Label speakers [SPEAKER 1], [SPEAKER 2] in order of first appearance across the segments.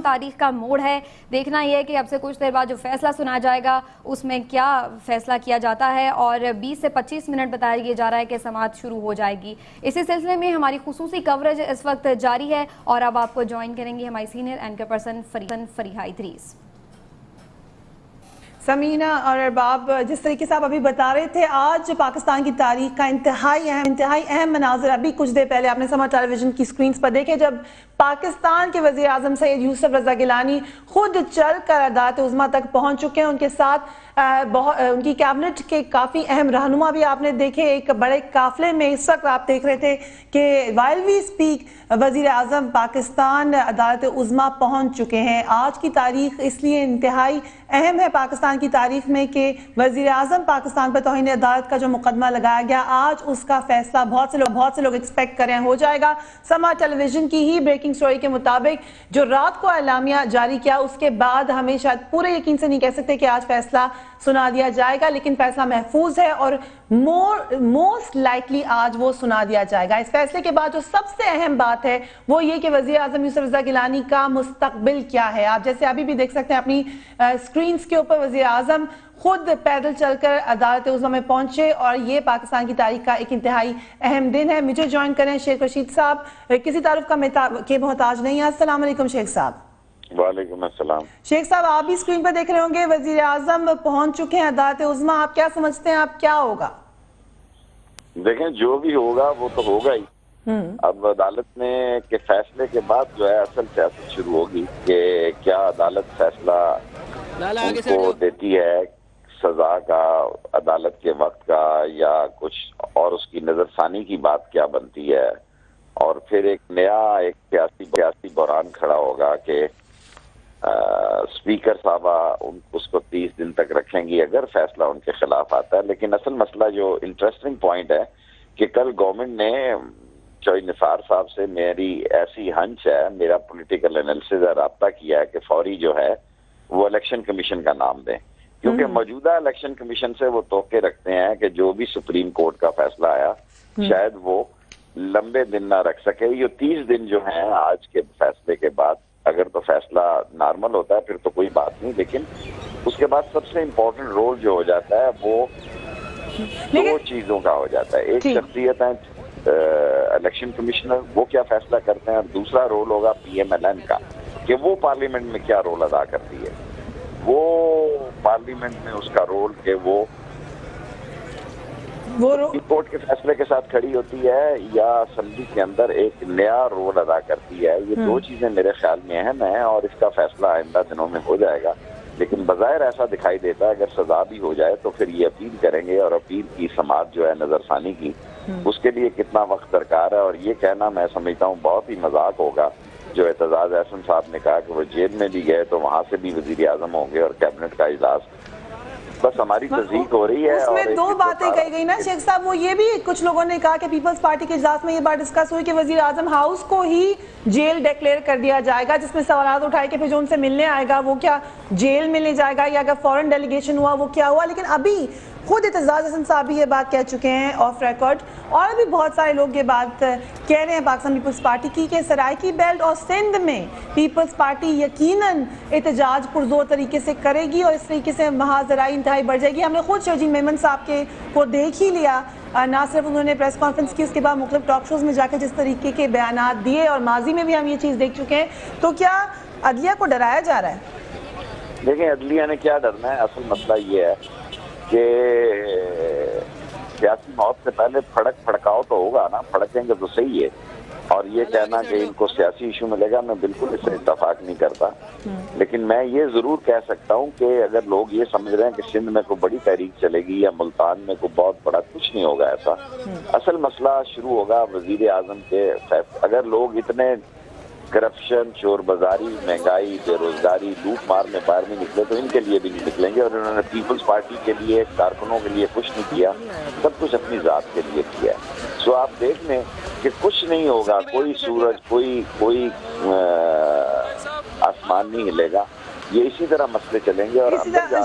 [SPEAKER 1] تاریخ کا موڑ ہے. دیکھنا یہ ہے کہ اب سے کچھ دیر بعد جو فیصلہ سنا جائے گا اس میں کیا فیصلہ کیا جاتا ہے, اور 20 سے 25 منٹ بتایا جا رہا ہے کہ سماعت شروع ہو جائے گی. اسی سلسلے میں ہماری خصوصی کوریج اس وقت جاری ہے, اور اب آپ کو جوائن کریں گی ہماری senior anchor person Fariha Idrees.
[SPEAKER 2] Samina اور ارباب, جس طریقے سے آپ ابھی بتا رہے تھے, آج پاکستان کی تاریخ کا انتہائی اہم مناظر ابھی کچھ دیر پہلے آپ نے سما ٹیلی ویژن کی سکرینز پر دیکھے, جب پاکستان کے وزیر اعظم سید یوسف رضا گیلانی خود چل کر عدالت عظمیٰ تک پہنچ چکے ہیں. ان کے ساتھ ان کی کیبنٹ کے کافی اہم رہنما بھی آپ نے دیکھے. ایک بڑے قافلے میں اس وقت آپ دیکھ رہے تھے کہ وائل وی اسپیک وزیر اعظم پاکستان عدالت عظمیٰ پہنچ چکے ہیں. آج کی تاریخ اس لیے انتہائی اہم ہے پاکستان کی تاریخ میں کہ وزیر اعظم پاکستان پر توہین عدالت کا جو مقدمہ لگایا گیا, آج اس کا فیصلہ بہت سے لوگ ایکسپیکٹ کر رہے ہیں ہو جائے گا. سما ٹیلی ویژن کی ہی بریکنگ سٹوری کے مطابق جو رات کو اعلامیہ جاری کیا, اس کے بعد ہمیں شاید پورے یقین سے نہیں کہہ سکتے کہ آج فیصلہ سنا دیا جائے گا, لیکن فیصلہ محفوظ ہے اور موسٹ لائکلی آج وہ سنا دیا جائے گا. اس فیصلے کے بعد جو سب سے اہم بات ہے وہ یہ کہ وزیر اعظم یوسف رضا گیلانی کا مستقبل کیا ہے. آپ جیسے ابھی بھی دیکھ سکتے ہیں اپنی سکرینز کے اوپر, وزیر اعظم خود پیدل چل کر عدالت عظمیٰ میں پہنچے, اور یہ پاکستان کی تاریخ کا ایک انتہائی اہم دن ہے. مجھے جوائن کریں شیخ رشید صاحب, کسی تعارف کے محتاج نہیں ہیں. السلام علیکم شیخ صاحب.
[SPEAKER 3] وعلیکم السلام.
[SPEAKER 2] شیخ صاحب, آپ بھی سکرین پر دیکھ رہے ہوں گے, وزیر اعظم پہنچ چکے ہیں عدالت عظمیٰ. آپ کیا سمجھتے ہیں, آپ کیا ہوگا؟
[SPEAKER 3] دیکھیں, جو بھی ہوگا وہ تو ہوگا ہی. اب عدالت نے کے فیصلے کے بعد جو ہے اصل سیاست شروع ہوگی کہ کیا عدالت فیصلہ ان کو دیتی ہے سزا کا عدالت کے وقت کا, یا کچھ اور اس کی نظر ثانی کی بات کیا بنتی ہے. اور پھر ایک سیاسی بحران کھڑا ہوگا کہ اسپیکر صاحبہ اس کو 30 دن تک رکھیں گی اگر فیصلہ ان کے خلاف آتا ہے. لیکن اصل مسئلہ جو انٹرسٹنگ پوائنٹ ہے کہ کل گورنمنٹ نے چوئی نثار صاحب سے میری ایسی ہنچ ہے, میرا پولیٹیکل انالیسز ہے, رابطہ کیا ہے کہ فوری جو ہے وہ الیکشن کمیشن کا نام دیں, کیونکہ موجودہ الیکشن کمیشن سے وہ توقع رکھتے ہیں کہ جو بھی سپریم کورٹ کا فیصلہ آیا شاید وہ لمبے دن نہ رکھ سکے. یہ 30 دن جو ہیں آج کے فیصلے کے بعد, اگر تو فیصلہ نارمل ہوتا ہے پھر تو کوئی بات نہیں, لیکن اس کے بعد سب سے امپورٹنٹ رول جو ہو جاتا ہے وہ دو چیزوں کا ہو جاتا ہے. ایک شخصیت ہے الیکشن کمشنر, وہ کیا فیصلہ کرتے ہیں, اور دوسرا رول ہوگا PMLN کا کہ وہ پارلیمنٹ میں کیا رول ادا کرتی ہے. وہ پارلیمنٹ میں اس کا رول کہ وہ کورٹ کے فیصلے کے ساتھ کھڑی ہوتی ہے یا اسمبلی کے اندر ایک نیا رول ادا کرتی ہے. یہ دو چیزیں میرے خیال میں اہم ہیں, اور اس کا فیصلہ آئندہ دنوں میں ہو جائے گا. لیکن بظاہر ایسا دکھائی دیتا ہے اگر سزا بھی ہو جائے تو پھر یہ اپیل کریں گے, اور اپیل کی سماعت جو ہے نظر ثانی کی, اس کے لیے کتنا وقت درکار ہے. اور یہ کہنا میں سمجھتا ہوں بہت ہی مذاق ہوگا جو اعتزاز احسن صاحب نے کہا کہ وہ جیل میں بھی گئے تو وہاں سے بھی وزیر اعظم ہوں گے اور کیبنٹ کا اجلاس. بس ہماری تصدیق ہو رہی ہے.
[SPEAKER 2] اس میں دو باتیں کہی گئی نا شیخ صاحب, وہ یہ بھی کچھ لوگوں نے کہا کہ پیپلز پارٹی کے اجلاس میں یہ بات ڈسکس ہوئی کہ وزیر اعظم ہاؤس کو ہی جیل ڈیکلیئر کر دیا جائے گا, جس میں سوالات اٹھائے کہ پھر جو ان سے ملنے آئے گا وہ کیا جیل میں لے جائے گا, یا اگر فورن ڈیلیگیشن ہوا وہ کیا ہوا. لیکن ابھی خود اعتزاز احسن صاحب بھی یہ بات کہہ چکے ہیں آف ریکارڈ, اور بھی بہت سارے لوگ یہ بات کہہ رہے ہیں پاکستان پیپلز پارٹی کی, کہ سرائیکی بیلٹ اور سندھ میں پیپلز پارٹی یقیناً احتجاج پرزور طریقے سے کرے گی, اور اس طریقے سے وہاں ذرائع انتہائی بڑھ جائے گی. ہم نے خود شرجیل میمن صاحب کو دیکھ ہی لیا, نہ صرف انہوں نے پریس کانفرنس کی, اس کے بعد مختلف ٹاک شوز میں جا کے جس طریقے کے بیانات دیے, اور ماضی میں بھی ہم یہ چیز دیکھ چکے ہیں. تو کیا عدلیہ کو ڈرایا جا رہا ہے؟
[SPEAKER 3] دیکھیں, عدلیہ نے کیا ڈرنا ہے, اصل مسئلہ یہ ہے کہ سیاسی موت سے پہلے پھڑکاؤ تو ہوگا نا, پھڑکیں گے تو صحیح ہے. اور یہ کہنا کہ ان کو سیاسی ایشو ملے گا, میں بالکل اس سے اتفاق نہیں کرتا. لیکن میں یہ ضرور کہہ سکتا ہوں کہ اگر لوگ یہ سمجھ رہے ہیں کہ سندھ میں کوئی بڑی تحریک چلے گی یا ملتان میں کوئی بہت بڑا, کچھ نہیں ہوگا ایسا. اصل مسئلہ شروع ہوگا وزیر اعظم کے فیصلے. اگر لوگ اتنے کرپشن, چور بازاری, مہنگائی, بے روزگاری, لوٹ مار میں باہر نہیں نکلے تو ان کے لیے بھی نہیں نکلیں گے. اور انہوں نے پیپلز پارٹی کے لیے, کارکنوں کے لیے کچھ نہیں کیا, سب کچھ اپنی ذات کے لیے کیا. سو آپ دیکھ لیں کہ کچھ نہیں ہوگا, کوئی سورج, کوئی آسمان نہیں ہلے گا. یہ اسی طرح مسئلے چلیں گے. اور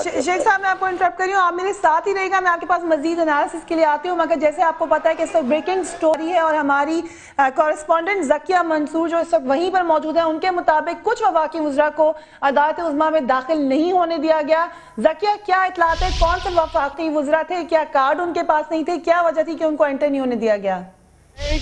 [SPEAKER 2] شیخ صاحب میں آپ کو انٹرپٹ کر رہی ہوں, آپ میرے ساتھ ہی رہے گا, میں آپ کے پاس مزید انالیسس کے لیے آتی ہوں, مگر جیسے آپ کو پتا ہے کہ اس وقت بریکنگ سٹوری ہے اور ہماری کورسپونڈنٹ ذکیہ منصور جو اس وقت وہیں پر موجود ہیں, ان کے مطابق کچھ وفاقی وزراء کو عدالت عظمیٰ میں داخل نہیں ہونے دیا گیا. ذکیہ کیا اطلاعات ہے, کون سے وفاقی وزراء تھے, کیا کارڈ ان کے پاس نہیں تھے, کیا وجہ تھی کہ ان کو انٹر نہیں ہونے دیا گیا؟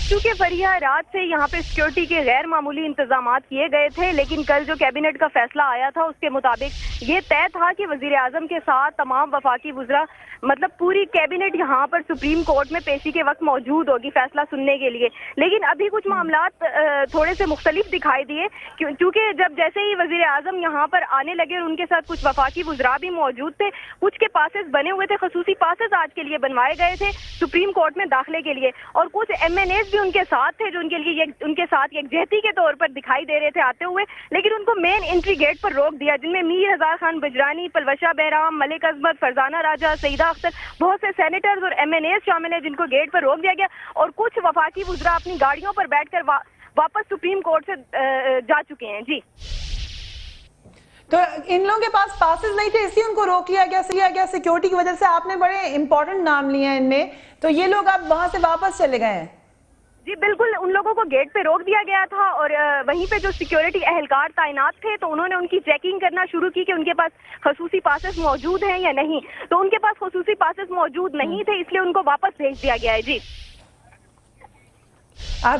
[SPEAKER 4] چونکہ فریہ رات سے یہاں پہ سیکیورٹی کے غیر معمولی انتظامات کیے گئے تھے, لیکن کل جو کیبنٹ کا فیصلہ آیا تھا اس کے مطابق یہ طے تھا کہ وزیر اعظم کے ساتھ تمام وفاقی وزراء مطلب پوری کیبنٹ یہاں پر سپریم کورٹ میں پیشی کے وقت موجود ہوگی فیصلہ سننے کے لیے. لیکن ابھی کچھ معاملات تھوڑے سے مختلف دکھائی دیے, کیونکہ جب جیسے ہی وزیر اعظم یہاں پر آنے لگے اور ان کے ساتھ کچھ وفاقی وزراء بھی موجود تھے, کچھ کے پاسز بنے ہوئے تھے, خصوصی پاسز آج کے لیے بنوائے گئے تھے سپریم کورٹ میں داخلے کے لیے, اور کچھ MNAs بھی ان کے ساتھ تھے جو ان کے ساتھ یکجہتی کے طور پر دکھائی دے رہے تھے آتے ہوئے, لیکن ان کو مین انٹری گیٹ پر روک دیا, جن میں میر ہزار خان بجرانی, پلوشہ بہرام, ملک عظمت, فرزانہ راجہ, سعیدہ اختر, بہت سے سینیٹرز اور MNAs شامل ہیں جن کو گیٹ پر روک دیا گیا, اور کچھ وفاقی وزراء اپنی گاڑیوں پر بیٹھ کر واپس سپریم کورٹ سے جا چکے ہیں. جی
[SPEAKER 2] تو ان لوگوں کے پاس پاسز نہیں تھے, اس لیے ان کو روک لیا گیا سیکیورٹی کی وجہ سے. آپ نے بڑے امپورٹنٹ نام لیے ہیں ان میں, تو یہ لوگ اب وہاں سے واپس چلے گئے ہیں؟
[SPEAKER 4] جی بالکل, ان لوگوں کو گیٹ پہ روک دیا گیا تھا, اور وہیں پہ جو سیکیورٹی اہلکار تعینات تھے تو انہوں نے ان کی چیکنگ کرنا شروع کی کہ ان کے پاس خصوصی پاسز موجود ہیں یا نہیں. تو ان کے پاس خصوصی پاسز موجود نہیں تھے, اس لیے ان کو واپس بھیج دیا گیا ہے. جی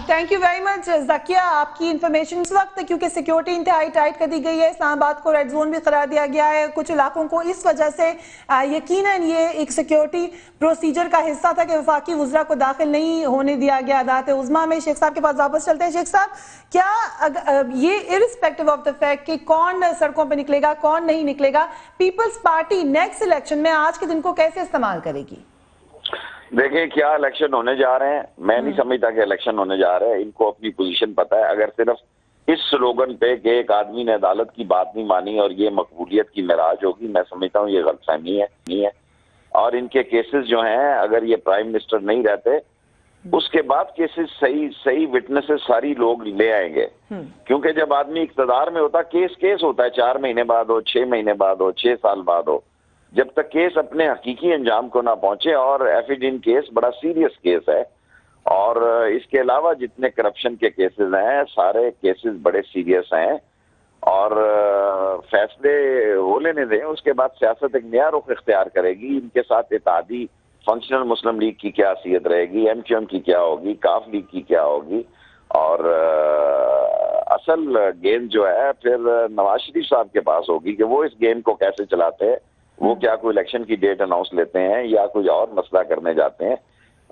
[SPEAKER 2] thank you very much Zakia, آپ کی انفارمیشن. اس وقت کیونکہ سیکیورٹی انتہائی ٹائٹ کر دی گئی ہے, اسلام آباد کو ریڈ زون بھی قرار دیا گیا ہے, کچھ علاقوں کو اس وجہ سے یقیناً یہ ایک سیکیورٹی پروسیجر کا حصہ تھا کہ وفاقی وزراء کو داخل نہیں ہونے دیا گیا عدالت عظمیٰ میں. شیخ صاحب کے پاس واپس چلتے ہیں. شیخ صاحب, کیا یہ ارسپیکٹو آف دا فیکٹ کہ کون سڑکوں پہ نکلے گا کون نہیں نکلے گا, پیپلز پارٹی نیکسٹ الیکشن میں آج کے دن کو کیسے استعمال کرے گی؟
[SPEAKER 3] دیکھیں کیا الیکشن ہونے جا رہے ہیں, میں نہیں سمجھتا کہ الیکشن ہونے جا رہے ہیں. ان کو اپنی پوزیشن پتہ ہے. اگر صرف اس سلوگن پہ کہ ایک آدمی نے عدالت کی بات نہیں مانی اور یہ مقبولیت کی معراج ہوگی, میں سمجھتا ہوں یہ غلط فہمی ہے. اور ان کے کیسز جو ہیں, اگر یہ پرائم منسٹر نہیں رہتے اس کے بعد کیسز صحیح وٹنسز ساری لوگ لے آئیں گے. کیونکہ جب آدمی اقتدار میں ہوتا کیس ہوتا ہے, 4 مہینے بعد ہو, 6 مہینے بعد ہو, 6 سال بعد ہو, جب تک کیس اپنے حقیقی انجام کو نہ پہنچے. اور ایفیڈین کیس بڑا سیریس کیس ہے, اور اس کے علاوہ جتنے کرپشن کے کیسز ہیں سارے کیسز بڑے سیریس ہیں, اور فیصلے ہو لینے دیں. اس کے بعد سیاست ایک نیا رخ اختیار کرے گی. ان کے ساتھ اتحادی فنکشنل مسلم لیگ کی کیا حیثیت رہے گی, MQM کی کیا ہوگی, کاف لیگ کی کیا ہوگی, اور اصل گیند جو ہے پھر نواز شریف صاحب کے پاس ہوگی کہ وہ اس گیم کو کیسے چلاتے ہیں. وہ کیا کوئی الیکشن کی ڈیٹ اناؤنس لیتے ہیں, یا کوئی اور مسئلہ کرنے جاتے ہیں,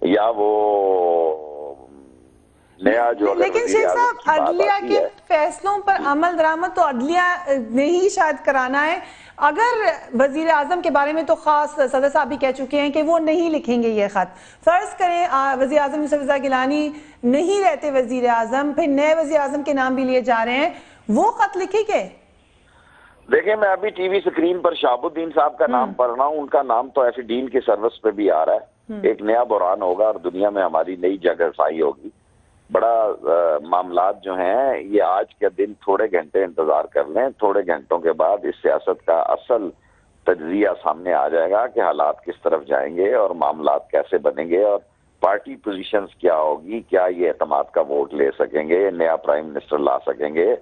[SPEAKER 3] یا وہ نیا جو.
[SPEAKER 2] لیکن شیخ صاحب, عدلیہ کے فیصلوں پر عمل درآمد تو عدلیہ نے ہی شاید کرانا ہے. اگر وزیر اعظم کے بارے میں تو خاص صدر صاحب بھی کہہ چکے ہیں کہ وہ نہیں لکھیں گے یہ خط. فرض کریں وزیر اعظم یوسف رضا گیلانی نہیں رہتے وزیر اعظم, پھر نئے وزیر اعظم کے نام بھی لیے جا رہے ہیں, وہ خط لکھیں گے؟
[SPEAKER 3] دیکھیں, میں ابھی ٹی وی سکرین پر شہاب الدین صاحب کا نام پڑھ رہا ہوں. ان کا نام تو ایفیڈین کے سروس پہ بھی آ رہا ہے. ایک نیا بحران ہوگا اور دنیا میں ہماری نئی جگہ رسائی ہوگی. بڑا معاملات جو ہیں یہ آج کے دن تھوڑے گھنٹے انتظار کر لیں. تھوڑے گھنٹوں کے بعد اس سیاست کا اصل تجزیہ سامنے آ جائے گا کہ حالات کس طرف جائیں گے اور معاملات کیسے بنیں گے, اور پارٹی پوزیشنز کیا ہوگی, کیا یہ اعتماد کا ووٹ لے سکیں گے, نیا پرائم منسٹر لا سکیں گے.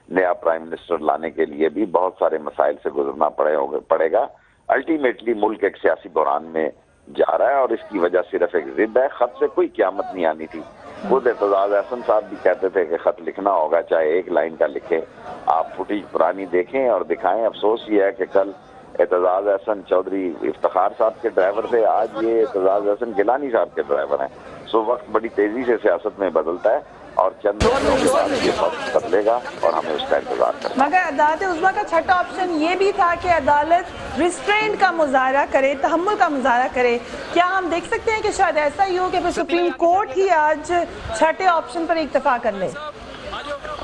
[SPEAKER 3] نیا پرائم منسٹر لانے کے لیے بھی بہت سارے مسائل سے گزرنا پڑے گا. الٹیمیٹلی ملک ایک سیاسی بحران میں جا رہا ہے, اور اس کی وجہ صرف ایک ضد ہے. خط سے کوئی قیامت نہیں آنی تھی. خود اعتزاز احسن صاحب بھی کہتے تھے کہ خط لکھنا ہوگا چاہے ایک لائن کا لکھے. آپ فوٹیج پرانی دیکھیں اور دکھائیں. افسوس یہ ہے کہ کل اعتزاز احسن چودھری افتخار صاحب کے ڈرائیور تھے, آج یہ اعتزاز احسن گیلانی صاحب کے ڈرائیور ہیں. سو وقت بڑی تیزی سے سیاست میں بدلتا ہے, اور چند دنوں کے بعد یہ وقت بدلے گا اور ہمیں اس کا انتظار کرنا.
[SPEAKER 2] مگر عدالت عظمیٰ کا چھٹا آپشن یہ بھی تھا کہ عدالت ریسٹرینٹ کا مظاہرہ کرے, تحمل کا مظاہرہ کرے. کیا ہم دیکھ سکتے ہیں کہ شاید ایسا ہی ہو کہ پھر سپریم کورٹ ہی آج چھٹے آپشن پر اکتفا کر لے؟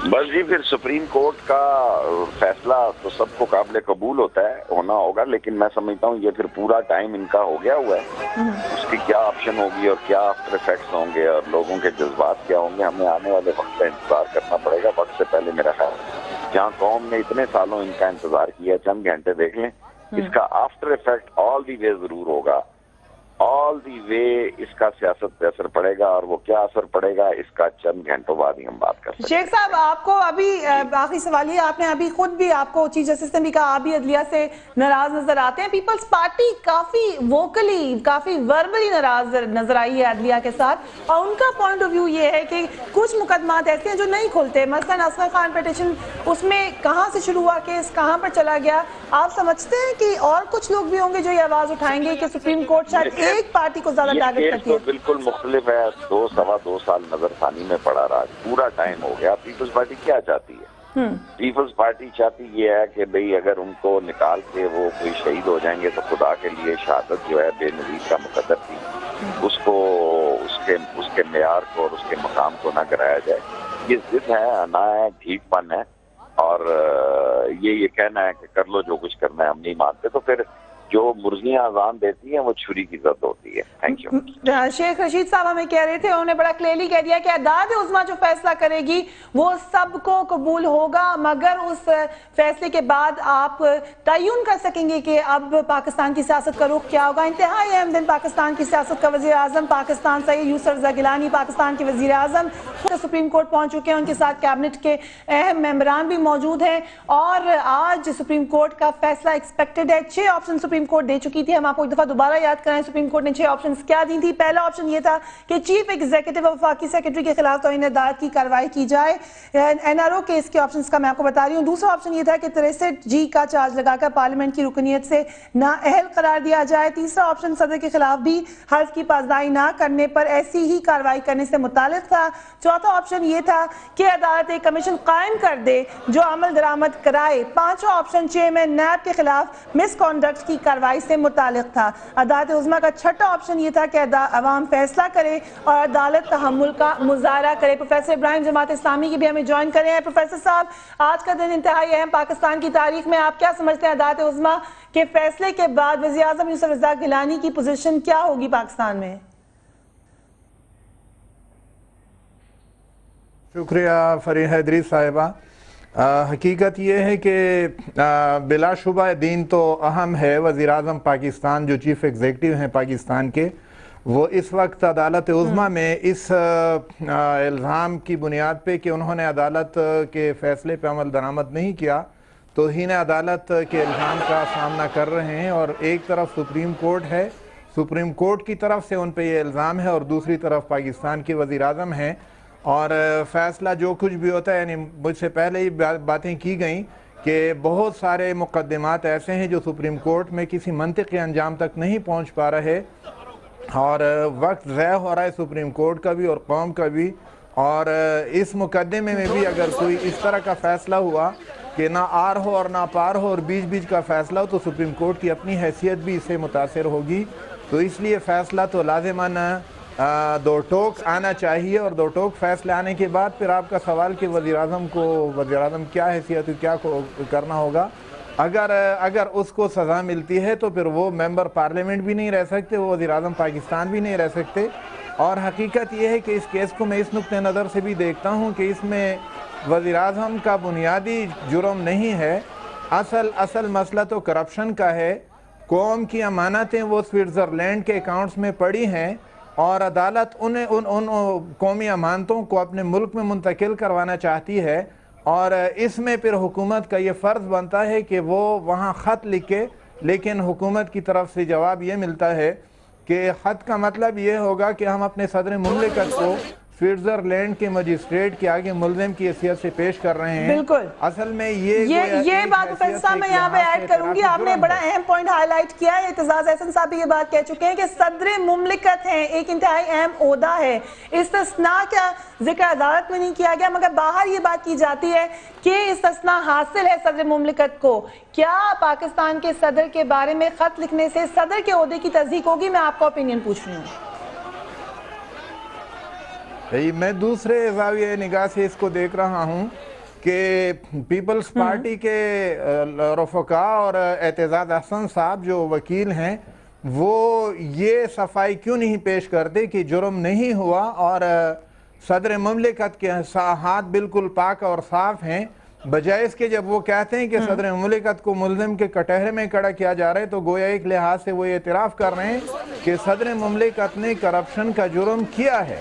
[SPEAKER 3] بس جی, پھر سپریم کورٹ کا فیصلہ تو سب کو قابل قبول ہونا ہوگا, لیکن میں سمجھتا ہوں یہ پھر پورا ٹائم ان کا ہو گیا ہوا ہے. اس کی کیا آپشن ہوگی اور کیا آفٹر ایفیکٹس ہوں گے اور لوگوں کے جذبات کیا ہوں گے, ہمیں آنے والے وقت کا انتظار کرنا پڑے گا. وقت سے پہلے میرا خیال ہے. جہاں قوم نے اتنے سالوں ان کا انتظار کیا، چند گھنٹے دیکھ لیں، اس کا آفٹر ایفیکٹ آل دی وے ضرور ہوگا، آل دی وے اس کا سیاست پہ اثر پڑے گا، اور وہ کیا اثر پڑے گا اس کا چند گھنٹوں بعد ہی ہم بات کر سکتے ہیں۔
[SPEAKER 2] شیخ صاحب آپ کو ابھی آخری سوال یہ، آپ نے ابھی خود بھی، آپ کو چیف جسٹس نے بھی کہا آپ بھی عدلیہ سے ناراض نظر آتے ہیں، پیپلز پارٹی کافی ووکلی، کافی وربلی ناراض نظر آئی ہے عدلیہ کے ساتھ، اور ان کا پوائنٹ آف ویو یہ ہے کہ کچھ مقدمات ایسے ہیں جو نہیں کھلتے، مثلا اصغر خان پیٹیشن، اس میں کہاں سے شروع ہوا کیس، کہاں پر چلا گیا؟ آپ سمجھتے ہیں کہ اور کچھ لوگ بھی ہوں گے جو یہ آواز اٹھائیں گے کہ سپریم کورٹ شاید ایک پارٹی کو زیادہ ٹارگٹ کرتی ہے؟
[SPEAKER 3] یہ بالکل مختلف ہے، 2 سال نظر ثانی میں پڑا رہا، پورا ٹائم ہو گیا۔ پیپلز پارٹی کیا چاہتی ہے؟ پیپلز پارٹی چاہتی یہ ہے کہ بھئی اگر ان کو نکال کے وہ کوئی شہید ہو جائیں گے تو خدا کے لیے شہادت جو ہے بے نظیر کا مقدر تھی، اس کو اس کے معیار کو اور اس کے مقام کو نہ کرایا جائے۔ یہ ضد ہے، انا ہے، ڈھیٹ پن ہے، اور یہ کہنا ہے کہ کر لو جو کچھ کرنا ہے، ہم نہیں مانتے، تو پھر جو مرضیاں اذان دیتی ہیں وہ چھری کی زد ہوتی ہے۔ Thank you.
[SPEAKER 2] شیخ رشید صاحب ہمیں کہہ رہے تھے، انہوں نے بڑا کلیئرلی کہہ دیا کہ عدالت عظمیٰ جو فیصلہ کرے گی وہ سب کو قبول ہوگا، مگر اس فیصلے کے بعد آپ تعین کر سکیں گے کہ اب پاکستان کی سیاست کا رخ کیا ہوگا۔ انتہائی اہم دن پاکستان کی سیاست کا، وزیر اعظم پاکستان سید یوسف رضا گیلانی پاکستان کے وزیر اعظم سپریم کورٹ پہنچ چکے ہیں، ان کے ساتھ کیبنٹ کے اہم ممبران بھی موجود ہیں، اور آج سپریم کورٹ کا فیصلہ ایکسپیکٹڈ ہے۔ 6 آپشن سپریم کورٹ دے چکی تھی، ہم آپ کو ایک دفعہ دوبارہ یاد کرائیں سپریم کورٹ نے 6 آپشنز کیا دی تھی۔ پہلا آپشن یہ تھا کہ چیف ایگزیکٹو اور وفاقی سیکرٹری کے خلاف توہین عدالت کی کارروائی کی جائے، این آر او کیس کے آپشنز کا میں آپ کو بتا رہی ہوں۔ دوسرا آپشن یہ تھا کہ 63G کا چارج لگا کر پارلیمنٹ کی رکنیت سے نااہل قرار دیا جائے۔ تیسرا آپشن صدر کے خلاف بھی حلف کی پاسداری نہ کرنے پر ایسی ہی کارروائی کرنے سے متعلق تھا۔ چوتھا آپشن یہ تھا کہ عدالت ایک کمیشن قائم کر دے جو عمل درآمد کرائے۔ پانچواں آپشن چیئرمین نیب کے خلاف مس کانڈکٹ کی کارروائی سے متعلق تھا۔ عدالت عظمیٰ کا چھٹا آپشن یہ تھا کہ عوام فیصلہ کرے اور عدالت تحمل کا مظاہرہ کرے۔ پروفیسر ابراہیم جماعت اسلامی کی بھی ہمیں جوائن کرے ہیں۔ پروفیسر صاحب، آج کا دن انتہائی اہم پاکستان کی تاریخ میں، آپ کیا سمجھتے ہیں عدالت عظمیٰ کے فیصلے کے بعد وزیر اعظم یوسف رضا گیلانی کی پوزیشن کیا ہوگی پاکستان میں؟
[SPEAKER 5] شکریہ فرح حیدری صاحبہ۔ حقیقت یہ ہے کہ بلا شبہ دین تو اہم ہے۔ وزیر اعظم پاکستان جو چیف ایگزیکٹو ہیں پاکستان کے، وہ اس وقت عدالت عظمیٰ میں اس الزام کی بنیاد پہ کہ انہوں نے عدالت کے فیصلے پہ عمل درآمد نہیں کیا، توہین عدالت کے الزام کا سامنا کر رہے ہیں، اور ایک طرف سپریم کورٹ ہے، سپریم کورٹ کی طرف سے ان پہ یہ الزام ہے، اور دوسری طرف پاکستان کے وزیر اعظم ہیں، اور فیصلہ جو کچھ بھی ہوتا ہے، یعنی مجھ سے پہلے ہی باتیں کی گئیں کہ بہت سارے مقدمات ایسے ہیں جو سپریم کورٹ میں کسی منطقی انجام تک نہیں پہنچ پا رہے، اور وقت ضائع ہو رہا ہے سپریم کورٹ کا بھی اور قوم کا بھی۔ اور اس مقدمے میں بھی اگر کوئی اس طرح کا فیصلہ ہوا کہ نہ آر ہو اور نہ پار ہو اور بیچ بیچ کا فیصلہ ہو، تو سپریم کورٹ کی اپنی حیثیت بھی اس سے متاثر ہوگی۔ تو اس لیے فیصلہ تو لازماً دو ٹوک آنا چاہیے، اور دو ٹوک فیصلے آنے کے بعد پھر آپ کا سوال کہ وزیر اعظم کیا حیثیت کیا کرنا ہوگا، اگر اس کو سزا ملتی ہے تو پھر وہ ممبر پارلیمنٹ بھی نہیں رہ سکتے، وہ وزیر اعظم پاکستان بھی نہیں رہ سکتے۔ اور حقیقت یہ ہے کہ اس کیس کو میں اس نقطہ نظر سے بھی دیکھتا ہوں کہ اس میں وزیر اعظم کا بنیادی جرم نہیں ہے، اصل مسئلہ تو کرپشن کا ہے۔ قوم کی امانتیں وہ سوئٹزرلینڈ کے اکاؤنٹس میں پڑی ہیں، اور عدالت ان قومی امانتوں کو اپنے ملک میں منتقل کروانا چاہتی ہے، اور اس میں پھر حکومت کا یہ فرض بنتا ہے کہ وہ وہاں خط لکھے، لیکن حکومت کی طرف سے جواب یہ ملتا ہے کہ خط کا مطلب یہ ہوگا کہ ہم اپنے صدر مملکت کو سوئٹزرلینڈ کے مجسٹریٹ کے آگے ملزم کی حیثیت سے پیش کر رہے ہیں۔
[SPEAKER 2] بالکل،
[SPEAKER 5] اصل میں
[SPEAKER 2] یہ بات پروفیسر صاحب میں یہاں پہ ایڈ کروں گی، آپ نے بڑا اہم پوائنٹ ہائی لائٹ کیا ہے۔ اعتزاز احسن صاحب بھی یہ بات کہہ چکے ہیں کہ صدر مملکت ہیں، ایک انتہائی اہم عہدہ ہے، استثناء کا ذکر عدالت میں نہیں کیا گیا، مگر باہر یہ بات کی جاتی ہے کہ استثناء حاصل ہے صدر مملکت کو۔ کیا پاکستان کے صدر کے بارے میں خط لکھنے سے صدر کے عہدے کی تصدیق ہوگی؟ میں آپ کا اوپینین پوچھ رہی ہوں۔
[SPEAKER 5] میں دوسرے زاویہ نگاہ سے اس کو دیکھ رہا ہوں کہ پیپلز پارٹی کے رفقا اور اعتزاز احسن صاحب جو وکیل ہیں، وہ یہ صفائی کیوں نہیں پیش کرتے کہ جرم نہیں ہوا اور صدر مملکت کے ہاتھ بالکل پاک اور صاف ہیں، بجائے اس کے جب وہ کہتے ہیں کہ صدر مملکت کو ملزم کے کٹہرے میں کھڑا کیا جا رہا ہے تو گویا ایک لحاظ سے وہ اعتراف کر رہے ہیں کہ صدر مملکت نے کرپشن کا جرم کیا ہے